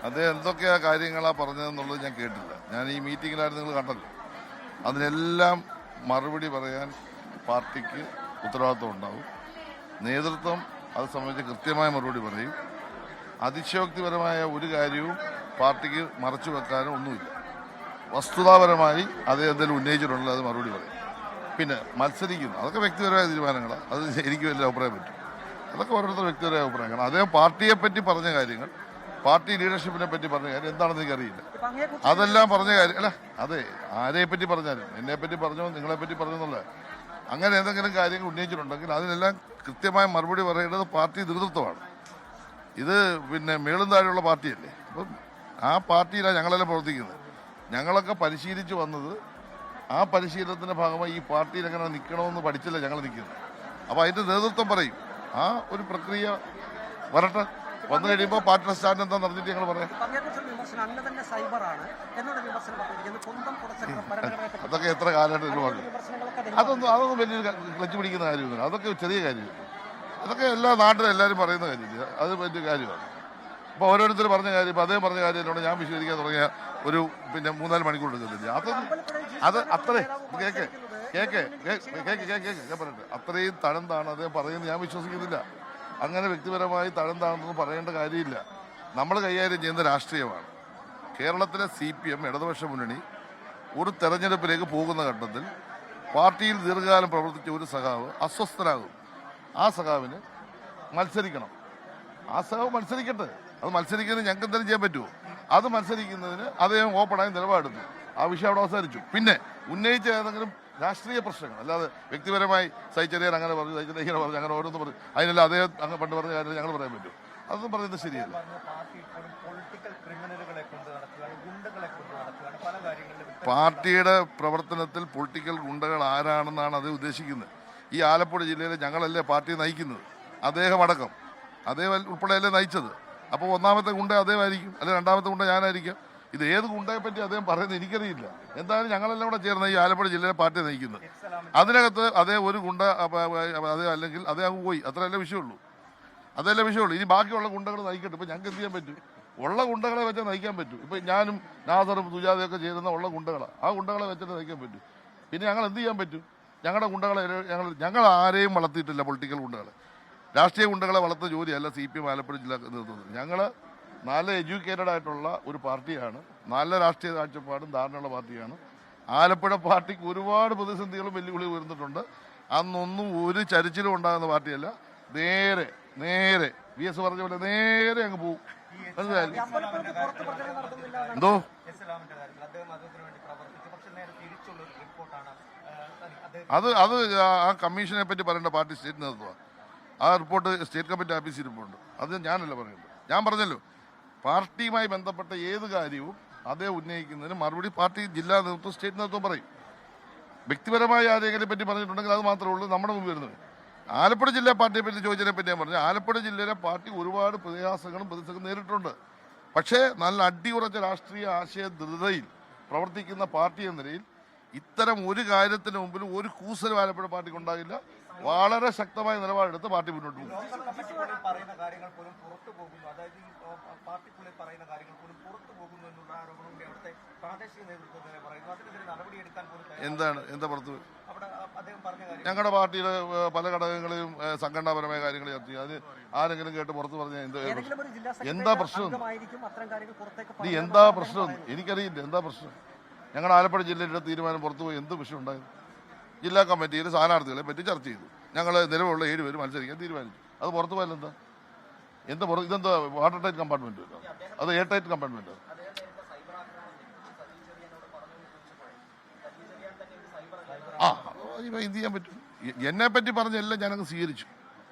അദ്ദേഹം എന്തൊക്കെയാ കാര്യങ്ങളാണ് പറഞ്ഞതെന്നുള്ളത് ഞാൻ കേട്ടില്ല. ഞാൻ ഈ മീറ്റിങ്ങിലായിരുന്നു, നിങ്ങൾ കണ്ടല്ലോ. അതിനെല്ലാം മറുപടി പറയാൻ പാർട്ടിക്ക് ഉത്തരവാദിത്വം ഉണ്ടാവും. നേതൃത്വം അത് സംബന്ധിച്ച് കൃത്യമായ മറുപടി പറയും. അതിശയോക്തിപരമായ ഒരു കാര്യവും പാർട്ടിക്ക് മറച്ചു വെക്കാനോ ഒന്നുമില്ല. വസ്തുതാപരമായി അദ്ദേഹം എന്തെങ്കിലും ഉന്നയിച്ചിട്ടുണ്ടെങ്കിൽ അത് മറുപടി പറയും. പിന്നെ മത്സരിക്കുന്നു, അതൊക്കെ വ്യക്തിപരമായ തീരുമാനങ്ങളാണ്. അത് എനിക്ക് വലിയ അഭിപ്രായം പറ്റും. അതൊക്കെ ഓരോരുത്തർ വ്യക്തിപരമായ അഭിപ്രായങ്ങളാണ്. അദ്ദേഹം പാർട്ടിയെപ്പറ്റി പറഞ്ഞ കാര്യങ്ങൾ, പാർട്ടി ലീഡർഷിപ്പിനെ പറ്റി പറഞ്ഞ കാര്യം എന്താണെന്ന് എനിക്കറിയില്ല. അതെല്ലാം പറഞ്ഞ കാര്യം അല്ല. അതെ, ആരെപ്പറ്റി പറഞ്ഞാലും, എന്നെപ്പറ്റി പറഞ്ഞോ നിങ്ങളെപ്പറ്റി പറഞ്ഞെന്നുള്ള അങ്ങനെ എന്തെങ്കിലും കാര്യങ്ങൾ ഉന്നയിച്ചിട്ടുണ്ടെങ്കിൽ അതിനെല്ലാം കൃത്യമായ മറുപടി പറയേണ്ടത് പാർട്ടി നേതൃത്വമാണ്. ഇത് പിന്നെ മേളും താഴെയുള്ള പാർട്ടിയല്ലേ. അപ്പം ആ പാർട്ടിയിലാണ് ഞങ്ങളെല്ലാം പ്രവർത്തിക്കുന്നത്. ഞങ്ങളൊക്കെ പരിശീലിച്ച് വന്നത് ആ പരിശീലനത്തിൻ്റെ ഭാഗമായി ഈ പാർട്ടിയിൽ എങ്ങനെ നിൽക്കണമെന്ന് പഠിച്ചല്ലേ ഞങ്ങൾ നിൽക്കുന്നത്. അപ്പോൾ അതിൻ്റെ നേതൃത്വം പറയും. ആ ഒരു പ്രക്രിയ വരട്ടെ. വന്നു കഴിയുമ്പോൾ പാർട്ടിയുടെ സ്റ്റാൻഡ് എന്താ നടന്നിട്ട് ഞങ്ങൾ പറയാം. അതൊക്കെ എത്ര കാലമായിട്ട് പറഞ്ഞു. അതൊന്നും വലിയൊരു ക്ലച്ച് പിടിക്കുന്ന കാര്യമൊന്നുമില്ല. അതൊക്കെ ചെറിയ കാര്യമില്ല. അതൊക്കെ എല്ലാ നാട്ടിലും എല്ലാവരും പറയുന്ന കാര്യമില്ല. അത് വലിയ കാര്യമാണ്. ഇപ്പോൾ ഓരോരുത്തർ പറഞ്ഞ കാര്യം, ഇപ്പോൾ അദ്ദേഹം പറഞ്ഞ കാര്യത്തിലൂടെ ഞാൻ വിശദീകരിക്കാൻ തുടങ്ങിയ ഒരു 3-4 മണിക്കൂർ എടുക്കുന്നില്ല. അത് അത്രേ കേക്ക് ഞാൻ പറയട്ടെ. അത്രയും തഴന്താണ് അദ്ദേഹം പറയുന്നത് ഞാൻ വിശ്വസിക്കുന്നില്ല. അങ്ങനെ വ്യക്തിപരമായി തഴന്താണെന്നൊന്നും പറയേണ്ട കാര്യമില്ല. നമ്മൾ കൈകാര്യം ചെയ്യുന്ന രാഷ്ട്രീയമാണ്. കേരളത്തിലെ CPM ഇടതുപക്ഷ മുന്നണി ഒരു തെരഞ്ഞെടുപ്പിലേക്ക് പോകുന്ന ഘട്ടത്തിൽ പാർട്ടിയിൽ ദീർഘകാലം പ്രവർത്തിച്ച ഒരു സഖാവ് അസ്വസ്ഥനാകും. ആ സഖാവിന് മത്സരിക്കണം. ആ സഖാവ് മത്സരിക്കട്ടെ. അത് മത്സരിക്കുന്നതിന് ഞങ്ങൾക്ക് എന്തെങ്കിലും ചെയ്യാൻ പറ്റുമോ? അത് മത്സരിക്കുന്നതിന് അദ്ദേഹം ഓപ്പണായി നിലപാടെടുത്തു. ആ വിഷയം അവിടെ അവസാനിച്ചു. പിന്നെ ഉന്നയിച്ച ഏതെങ്കിലും രാഷ്ട്രീയ പ്രശ്നങ്ങൾ, അല്ലാതെ വ്യക്തിപരമായി സൈച്ചറിയാൻ അങ്ങനെ പറഞ്ഞു, സൈച്ചറിയ ഇങ്ങനെ പറഞ്ഞു, അങ്ങനെ ഓരോന്ന് പറഞ്ഞു, അതിനെല്ലാം അദ്ദേഹം അങ്ങ് പണ്ട് പറഞ്ഞ കാര്യം ഞങ്ങൾ പറയാൻ പറ്റും? അതൊന്നും പറയുന്നത് ശരിയല്ല. പാർട്ടിയുടെ പ്രവർത്തനത്തിൽ പൊളിറ്റിക്കൽ ഗുണ്ടകൾ ആരാണെന്നാണ് അത് ഉദ്ദേശിക്കുന്നത്. ഈ ആലപ്പുഴ ജില്ലയിൽ ഞങ്ങളല്ലേ പാർട്ടി നയിക്കുന്നത്, അദ്ദേഹം അടക്കം, അദ്ദേഹം ഉൾപ്പെടെയല്ലേ നയിച്ചത്. അപ്പോൾ ഒന്നാമത്തെ ഗുണ്ട അദ്ദേഹമായിരിക്കും, അല്ലെങ്കിൽ രണ്ടാമത്തെ ഗുണ്ട ഞാനായിരിക്കും. ഇത് ഏത് ഗുണ്ടയെ പറ്റി അദ്ദേഹം പറയുന്നത് എനിക്കറിയില്ല. എന്തായാലും ഞങ്ങളെല്ലാം കൂടെ ചേർന്ന് ഈ ആലപ്പുഴ ജില്ലയിലെ പാർട്ടി നയിക്കുന്നത്. അതിനകത്ത് അതേ ഒരു ഗുണ്ട അതേ അല്ലെങ്കിൽ അതേ അങ്ങ് പോയി, അത്രയല്ലേ വിഷയമുള്ളൂ. അതല്ലേ വിഷയമുള്ളൂ. ഇനി ബാക്കിയുള്ള ഗുണ്ടകൾ നയിക്കട്ടെ. ഇപ്പം ഞങ്ങൾക്ക് എന്ത് ചെയ്യാൻ പറ്റും? ഉള്ള ഗുണ്ടകളെ വെച്ചാൽ നയിക്കാൻ പറ്റും. ഇപ്പം ഞാനും നാസറും സുജാതയൊക്കെ ചേരുന്ന ഉള്ള ഗുണ്ടകളാണ്. ആ ഗുണ്ടകളെ വെച്ചിട്ട് നയിക്കാൻ പറ്റും. പിന്നെ ഞങ്ങൾ എന്ത് ചെയ്യാൻ പറ്റും? ഞങ്ങളുടെ ഗുണ്ടകളെ ഞങ്ങൾ ആരെയും വളർത്തിയിട്ടില്ല. പൊളിറ്റിക്കൽ ഗുണ്ടകളെ, രാഷ്ട്രീയ ഗുണ്ടകളെ വളർത്തുന്ന ജോലിയല്ല CPM ആലപ്പുഴ ജില്ലാ നേതൃത്വത്തിൽ. ഞങ്ങൾ നല്ല എഡ്യൂക്കേറ്റഡ് ആയിട്ടുള്ള ഒരു പാർട്ടിയാണ്. നല്ല രാഷ്ട്രീയ കാഴ്ചപ്പാടും ധാരണയുള്ള പാർട്ടിയാണ്. ആലപ്പുഴ പാർട്ടിക്ക് ഒരുപാട് പ്രതിസന്ധികളും വെല്ലുവിളി ഉയർന്നിട്ടുണ്ട്. അന്നൊന്നും ഒരു ചരിച്ചിലും ഉണ്ടാകുന്ന പാർട്ടിയല്ല. നേരെ VS പറഞ്ഞ പോലെ നേരെ അങ്ങ് പോകും. മനസ്സിലായി? എന്തോ അത് ആ കമ്മീഷനെ പറ്റി പറയേണ്ട പാർട്ടി സ്റ്റേറ്റ് നേതൃത്വമാണ്. ആ റിപ്പോർട്ട് സ്റ്റേറ്റ് കമ്മിറ്റി ഓഫീസിൽ റിപ്പോർട്ട്. അത് ഞാനല്ല പറയുന്നത്. ഞാൻ പറഞ്ഞല്ലോ, പാർട്ടിയുമായി ബന്ധപ്പെട്ട ഏത് കാര്യവും അദ്ദേഹം ഉന്നയിക്കുന്നതിന് മറുപടി പാർട്ടി ജില്ലാ നേതൃത്വം സ്റ്റേറ്റ് നേതൃത്വം പറയും. വ്യക്തിപരമായ ആരെങ്കിലും പറ്റി പറഞ്ഞിട്ടുണ്ടെങ്കിൽ അത് മാത്രമേ ഉള്ളൂ നമ്മുടെ മുമ്പ് വരുന്നത്. ആലപ്പുഴ ജില്ലാ പാർട്ടിയെ പറ്റി ചോദിച്ചതിനെ പറ്റി ഞാൻ പറഞ്ഞു. ആലപ്പുഴ ജില്ലയിലെ പാർട്ടി ഒരുപാട് പ്രയാസങ്ങളും പ്രതിസന്ധികളും നേരിട്ടുണ്ട്. പക്ഷേ നല്ല അടിയുറച്ച രാഷ്ട്രീയ ആശയ ധൃതയിൽ പ്രവർത്തിക്കുന്ന പാർട്ടി എന്ന നിലയിൽ ഇത്തരം ഒരു കാര്യത്തിന് മുമ്പിലും ഒരു കൂസലും ആലപ്പുഴ പാർട്ടിക്ക് ഉണ്ടാകില്ല. വളരെ ശക്തമായ നിലപാടെടുത്ത് പാർട്ടി മുന്നോട്ട് പോകും. എന്താ പുറത്ത്? ഞങ്ങളുടെ പാർട്ടിയുടെ പല ഘടകങ്ങളെയും സംഘടനാപരമായ കാര്യങ്ങൾ ചർച്ച ചെയ്യും. അത് ആരെങ്കിലും കേട്ട് പുറത്ത് പറഞ്ഞാൽ എന്താ പ്രശ്നം? എന്താ പ്രശ്നം എനിക്കറിയില്ല. എന്താ പ്രശ്നം? ഞങ്ങളുടെ ആലപ്പുഴ ജില്ലയുടെ തീരുമാനം പുറത്തു പോയി എന്ത് വിഷയം ഉണ്ടായിരുന്നു? ജില്ലാ കമ്മിറ്റിയിൽ സ്ഥാനാർത്ഥികളെ പറ്റി ചർച്ച ചെയ്തു. ഞങ്ങൾ നിലവിലുള്ള 7 പേര് മത്സരിക്കാൻ തീരുമാനിച്ചു. അത് പുറത്തു പോയാൽ ഇതെന്താ വാട്ടർ ടൈറ്റ് കമ്പാർട്ട്മെന്റ്? അത് എയർ ടൈറ്റ് കമ്പാർട്ട്മെന്റ്. എന്ത് ചെയ്യാൻ പറ്റും? എന്നെ പറ്റി പറഞ്ഞെല്ലാം ഞാനങ്ങ് സ്വീകരിച്ചു.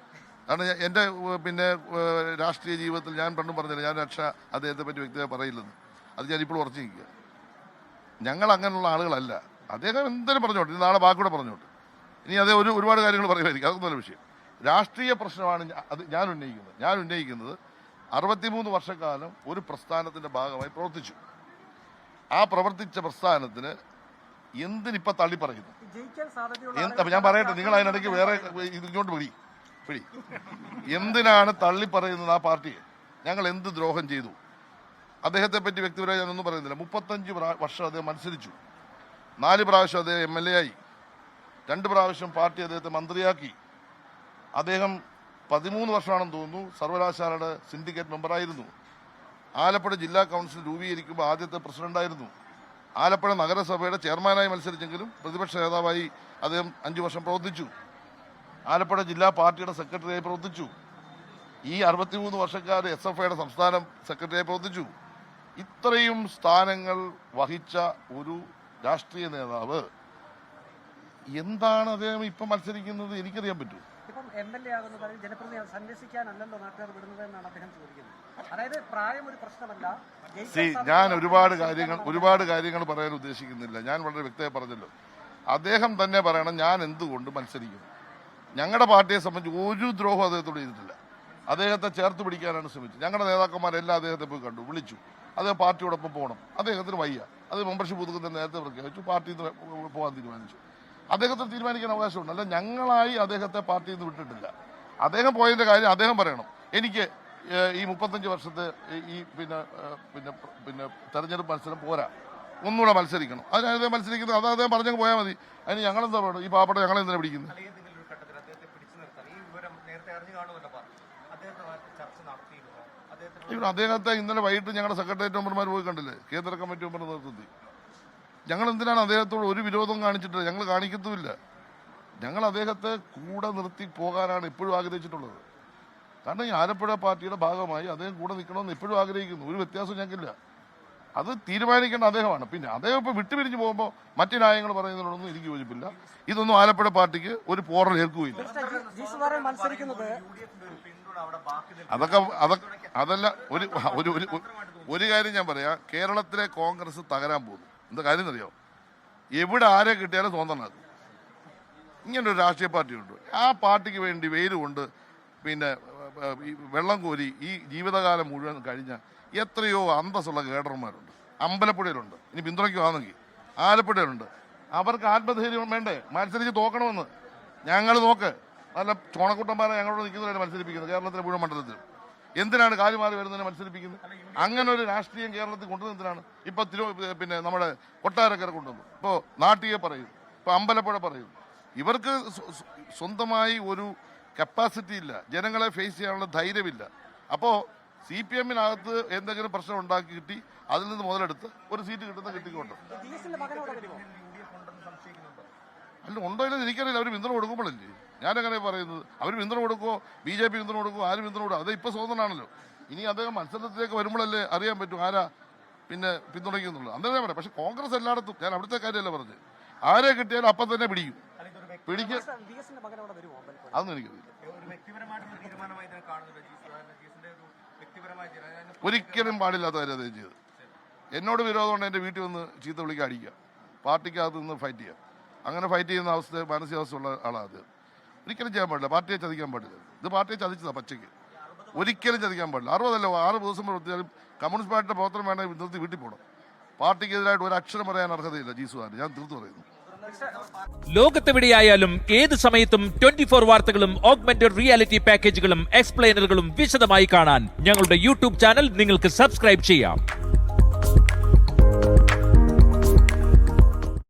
കാരണം എൻ്റെ രാഷ്ട്രീയ ജീവിതത്തിൽ ഞാൻ പണ്ടും പറഞ്ഞില്ല, ഞാൻ അദ്ദേഹത്തെ പറ്റി വ്യക്തിയായി പറയില്ലെന്ന്. അത് ഞാനിപ്പോൾ ഉറച്ചു നിൽക്കുക. ഞങ്ങൾ അങ്ങനെയുള്ള ആളുകളല്ല. അദ്ദേഹം എന്തെങ്കിലും പറഞ്ഞോട്ടെ, നാളെ ബാക്കിയൂടെ പറഞ്ഞോട്ടെ. ഇനി അതേ ഒരുപാട് കാര്യങ്ങൾ പറയുമായിരിക്കും, അതൊന്നും നല്ല വിഷയം. രാഷ്ട്രീയ പ്രശ്നമാണ് അത് ഞാൻ ഉന്നയിക്കുന്നത്. 63 വർഷക്കാലം ഒരു പ്രസ്ഥാനത്തിൻ്റെ ഭാഗമായി പ്രവർത്തിച്ചു. ആ പ്രവർത്തിച്ച പ്രസ്ഥാനത്തിന് എന്തിനിപ്പോൾ തള്ളി പറയുന്നു? ഞാൻ പറയട്ടെ, നിങ്ങൾ അതിനിടയ്ക്ക് വേറെ ഇങ്ങോട്ട് പിടി. എന്തിനാണ് തള്ളി പറയുന്നത്? ആ പാർട്ടിയെ ഞങ്ങൾ എന്ത് ദ്രോഹം ചെയ്തു? അദ്ദേഹത്തെ പറ്റി വ്യക്തിപരമായി ഞാനൊന്നും പറയുന്നില്ല. 35 വർഷം അദ്ദേഹം മത്സരിച്ചു. 4 പ്രാവശ്യം അദ്ദേഹം MLA ആയി. 2 പ്രാവശ്യം പാർട്ടി അദ്ദേഹത്തെ മന്ത്രിയാക്കി. അദ്ദേഹം 13 വർഷമാണെന്ന് തോന്നുന്നു സർവകലാശാലയുടെ സിൻഡിക്കേറ്റ് മെമ്പറായിരുന്നു. ആലപ്പുഴ ജില്ലാ കൗൺസിൽ രൂപീകരിക്കുമ്പോൾ ആദ്യത്തെ പ്രസിഡന്റായിരുന്നു. ആലപ്പുഴ നഗരസഭയുടെ ചെയർമാനായി മത്സരിച്ചെങ്കിലും പ്രതിപക്ഷ നേതാവായി അദ്ദേഹം 5 വർഷം പ്രവർത്തിച്ചു. ആലപ്പുഴ ജില്ലാ പാർട്ടിയുടെ സെക്രട്ടറിയായി പ്രവർത്തിച്ചു. ഈ 63 വർഷക്കാർ SFIയുടെ സംസ്ഥാന സെക്രട്ടറിയായി പ്രവർത്തിച്ചു. ഇത്രയും സ്ഥാനങ്ങൾ വഹിച്ച ഒരു രാഷ്ട്രീയ നേതാവ് എന്താണ് അദ്ദേഹം ഇപ്പം മത്സരിക്കുന്നത് എനിക്കറിയാൻ പറ്റൂ. ഇപ്പം MLA ആകുന്നത് ജനപ്രതിനിധി സന്യസിക്കാനല്ലല്ലോ നാട്ടുകാർ വിടുന്നത് എന്നാണ് അദ്ദേഹം ചോദിക്കുന്നത്. അതായത് പ്രായം ഒരു പ്രശ്നമല്ല. ഞാൻ ഒരുപാട് കാര്യങ്ങൾ പറയാൻ ഉദ്ദേശിക്കുന്നില്ല. ഞാൻ വളരെ വ്യക്തമായി പറഞ്ഞല്ലോ. അദ്ദേഹം തന്നെ പറയണം ഞാൻ എന്തുകൊണ്ട് മത്സരിക്കുന്നു. ഞങ്ങളുടെ പാർട്ടിയെ സംബന്ധിച്ച് ഒരു ദ്രോഹം അദ്ദേഹത്തോട് ചെയ്തിട്ടില്ല. അദ്ദേഹത്തെ ചേർത്ത് പിടിക്കാനാണ് ശ്രമിച്ചത്. ഞങ്ങളുടെ നേതാക്കന്മാരെല്ലാം അദ്ദേഹത്തെ പോയി കണ്ടു, വിളിച്ചു. അദ്ദേഹം പാർട്ടിയോടൊപ്പം പോകണം. അദ്ദേഹത്തിന് വയ്യ. അത് മെമ്പർഷിപ്പ് പുതുക്കുന്നത് നേരത്തെ പ്രഖ്യാപിച്ചു. പാർട്ടിയിൽ നിന്ന് പോകാൻ തീരുമാനിച്ചു. അദ്ദേഹത്തിന് തീരുമാനിക്കാൻ അവകാശമുണ്ട്. അല്ല, ഞങ്ങളായി അദ്ദേഹത്തെ പാർട്ടിയിൽ നിന്ന് വിട്ടിട്ടില്ല. അദ്ദേഹം പോയതിൻ്റെ കാര്യം അദ്ദേഹം പറയണം. എനിക്ക് ഈ 35 വർഷത്തെ ഈ പിന്നെ തെരഞ്ഞെടുപ്പ് മത്സരം പോരാ, ഒന്നുകൂടെ മത്സരിക്കണം. അതിന് അദ്ദേഹം മത്സരിക്കുന്നത് അത് അദ്ദേഹം പറഞ്ഞങ്ങ് പോയാൽ മതി. അതിന് ഞങ്ങളെന്താ പറയണം? ഈ പാവപ്പെട്ട ഞങ്ങളെന്തിനാ പിടിക്കുന്നത്? അദ്ദേഹത്തെ ഇന്നലെ വൈകിട്ട് ഞങ്ങളുടെ സെക്രട്ടേറിയറ്റ് മെമ്പർമാർ പോയി കണ്ടില്ലേ, കേന്ദ്ര കമ്മിറ്റി മെമ്പർ നേതൃത്വത്തിൽ. ഞങ്ങൾ എന്തിനാണ് അദ്ദേഹത്തോട് ഒരു വിരോധം കാണിച്ചിട്ട്? ഞങ്ങൾ കാണിക്കത്തുമില്ല. ഞങ്ങൾ അദ്ദേഹത്തെ കൂടെ നിർത്തി പോകാനാണ് ഇപ്പോഴും ആഗ്രഹിച്ചിട്ടുള്ളത്. കാരണം ഈ ആലപ്പുഴ പാർട്ടിയുടെ ഭാഗമായി അദ്ദേഹം കൂടെ നിൽക്കണമെന്ന് ഇപ്പോഴും ആഗ്രഹിക്കുന്നു. ഒരു വ്യത്യാസവും ഞങ്ങൾക്കില്ല. അത് തീരുമാനിക്കേണ്ട അദ്ദേഹമാണ്. പിന്നെ അദ്ദേഹം ഇപ്പോൾ വിട്ടുപിരിഞ്ഞ് പോകുമ്പോൾ മറ്റു ന്യായങ്ങൾ പറയുന്നതിനോടൊന്നും എനിക്ക് യോജിപ്പില്ല. ഇതൊന്നും ആലപ്പുഴ പാർട്ടിക്ക് ഒരു പോറൽ ഏൽക്കുകയില്ല. അതല്ല ഒരു കാര്യം ഞാൻ പറയാം. കേരളത്തിലെ കോൺഗ്രസ് തകരാൻ പോകുന്നു. എന്താ കാര്യം എന്നറിയോ? എവിടെ ആരെ കിട്ടിയാലും സ്വന്തമാക്കും. ഇങ്ങനൊരു രാഷ്ട്രീയ പാർട്ടിയുണ്ട്. ആ പാർട്ടിക്ക് വേണ്ടി വെയിൽ കൊണ്ട് പിന്നെ വെള്ളം കോരി ഈ ജീവിതകാലം മുഴുവൻ കഴിഞ്ഞ എത്രയോ അന്തസ്സുള്ള കേഡർമാരുണ്ട്. അമ്പലപ്പുഴയിലുണ്ട്. ഇനി പിന്തുണയ്ക്കുവാണെങ്കിൽ ആലപ്പുഴയിലുണ്ട്. അവർക്ക് ആത്മധൈര്യം വേണ്ടേ? മത്സരിച്ച് തോക്കണമെന്ന്. ഞങ്ങൾ നോക്ക്, നല്ല ചോണക്കുട്ടന്മാരെ ഞങ്ങളോട് നിൽക്കുന്നവരെ മത്സരിപ്പിക്കുന്നത് കേരളത്തിലെ മുഴുവൻ മണ്ഡലത്തിലും. എന്തിനാണ് കാലുമാറി വരുന്നതിനെ മത്സരിപ്പിക്കുന്നത്? അങ്ങനെ ഒരു രാഷ്ട്രീയം കേരളത്തിൽ കൊണ്ടുവന്ന് എന്തിനാണ്? ഇപ്പൊ പിന്നെ നമ്മുടെ കൊട്ടാരക്കര കൊണ്ടുവന്നു, ഇപ്പോൾ നാട്ടിയെ പറയും, ഇപ്പൊ അമ്പലപ്പുഴ പറയും. ഇവർക്ക് സ്വന്തമായി ഒരു കപ്പാസിറ്റി ഇല്ല, ജനങ്ങളെ ഫേസ് ചെയ്യാനുള്ള ധൈര്യമില്ല. അപ്പോൾ CPM-നകത്ത് എന്തെങ്കിലും പ്രശ്നം ഉണ്ടാക്കി കിട്ടി അതിൽ നിന്ന് മുതലെടുത്ത് ഒരു സീറ്റ് കിട്ടിക്കൊണ്ട് അല്ല ഉണ്ടോ ഇല്ലെന്ന് എനിക്കറിയില്ല. അവർ പിന്തുണ കൊടുക്കുമ്പോഴല്ലേ ഞാനങ്ങനെ പറയുന്നത്. അവർ പിന്തുണ കൊടുക്കുമോ, BJP പിന്തുണ കൊടുക്കുമോ, ആര് പിന്തുണ കൊടുക്കും? അത് ഇപ്പോൾ സ്വതന്ത്രനാണല്ലോ. ഇനി അദ്ദേഹം മത്സരത്തിലേക്ക് വരുമ്പോഴല്ലേ അറിയാൻ പറ്റും ആരാ പിന്നെ പിന്തുണയ്ക്കുന്നുള്ളൂ. അന്നേരം പറയാം. പക്ഷെ കോൺഗ്രസ് എല്ലായിടത്തും, ഞാൻ അവിടുത്തെ കാര്യമല്ല പറഞ്ഞത്, ആരെ കിട്ടിയാലും അപ്പം തന്നെ പിടിക്കും. അതൊന്നും എനിക്കറിയില്ല. ഒരിക്കലും പാടില്ലാത്ത കാര്യം അദ്ദേഹം ചെയ്തത്. എന്നോട് വിരോധമുണ്ട് എൻ്റെ വീട്ടിൽ വന്ന് ചീത്ത വിളിക്കുക, അടിക്കുക, പാർട്ടിക്കകത്ത് നിന്ന് ഫൈറ്റ് ചെയ്യുക. അങ്ങനെ ഫൈറ്റ് ചെയ്യുന്ന മാനസികാവസ്ഥ ഉള്ള ആളാണ് അദ്ദേഹം. ഒരിക്കലും ചെയ്യാൻ പാടില്ല. പാർട്ടിയെ ചതിക്കാൻ പാടില്ല. ഇത് പാർട്ടിയെ ചതിച്ചതാണ് പച്ചയ്ക്ക്. ഒരിക്കലും ചതിക്കാൻ പാടില്ല. 6 ദിവസം പ്രവർത്തിച്ചാലും കമ്മ്യൂണിസ്റ്റ് പാർട്ടിയുടെ പ്രവർത്തനം വേണമെങ്കിൽ നിർത്തി വീട്ടിൽ പോകണം. പാർട്ടിക്കെതിരായിട്ട് ഒരു അക്ഷരം പറയാൻ അർഹതയില്ല ജീസുവാൻ. ഞാൻ തീർത്തു പറയുന്നു. ലോകത്തെവിടെയായാലും ഏത് സമയത്തും 24 വാർത്തകളും ഓഗ്മെന്റഡ് റിയാലിറ്റി പാക്കേജുകളും എക്സ്പ്ലെയിനറുകളും വിശദമായി കാണാൻ ഞങ്ങളുടെ YouTube ചാനൽ നിങ്ങൾക്ക് സബ്സ്ക്രൈബ് ചെയ്യാം.